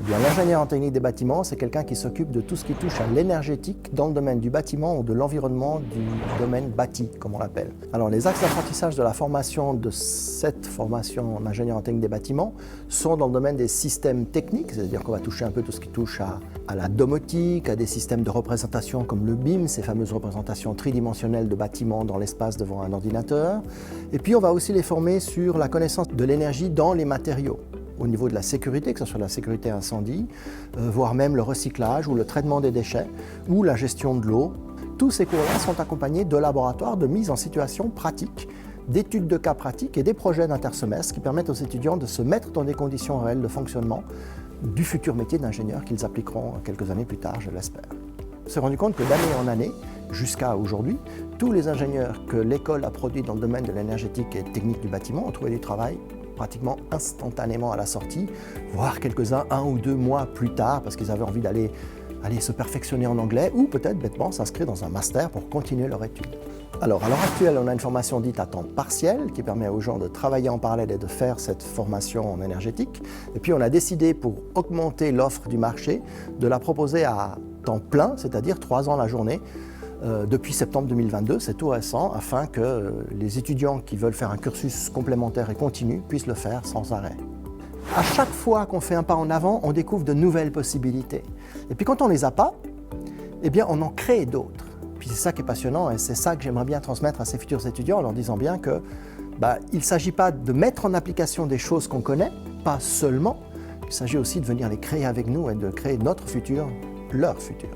bien, l'ingénieur en technique des bâtiments, c'est quelqu'un qui s'occupe de tout ce qui touche à l'énergétique dans le domaine du bâtiment ou de l'environnement du domaine bâti, comme on l'appelle. Alors, les axes d'apprentissage de la formation de cette formation en ingénieur en technique des bâtiments sont dans le domaine des systèmes techniques, c'est-à-dire qu'on va toucher un peu tout ce qui touche à la domotique, à des systèmes de représentation comme le BIM, ces fameuses représentations tridimensionnelles de bâtiments dans l'espace devant un ordinateur. Et puis, on va aussi les former sur la connaissance de l'énergie dans les matériaux, au niveau de la sécurité, que ce soit la sécurité incendie, voire même le recyclage ou le traitement des déchets, ou la gestion de l'eau. Tous ces cours-là sont accompagnés de laboratoires de mise en situation pratique, d'études de cas pratiques et des projets d'intersemestre qui permettent aux étudiants de se mettre dans des conditions réelles de fonctionnement du futur métier d'ingénieur qu'ils appliqueront quelques années plus tard, je l'espère. On s'est rendu compte que d'année en année, jusqu'à aujourd'hui, tous les ingénieurs que l'école a produits dans le domaine de l'énergétique et technique du bâtiment ont trouvé du travail pratiquement instantanément à la sortie, voire quelques-uns 1 ou 2 mois plus tard parce qu'ils avaient envie d'aller se perfectionner en anglais ou peut-être bêtement s'inscrire dans un master pour continuer leur étude. Alors, à l'heure actuelle, on a une formation dite à temps partiel qui permet aux gens de travailler en parallèle et de faire cette formation en énergétique. Et puis, on a décidé, pour augmenter l'offre du marché, de la proposer à temps plein, c'est-à-dire 3 ans la journée, depuis septembre 2022, c'est tout récent, afin que les étudiants qui veulent faire un cursus complémentaire et continu puissent le faire sans arrêt. À chaque fois qu'on fait un pas en avant, on découvre de nouvelles possibilités. Et puis quand on ne les a pas, eh bien on en crée d'autres. Puis c'est ça qui est passionnant et c'est ça que j'aimerais bien transmettre à ces futurs étudiants en leur disant bien que il ne s'agit pas de mettre en application des choses qu'on connaît, pas seulement, il s'agit aussi de venir les créer avec nous et de créer notre futur, leur futur.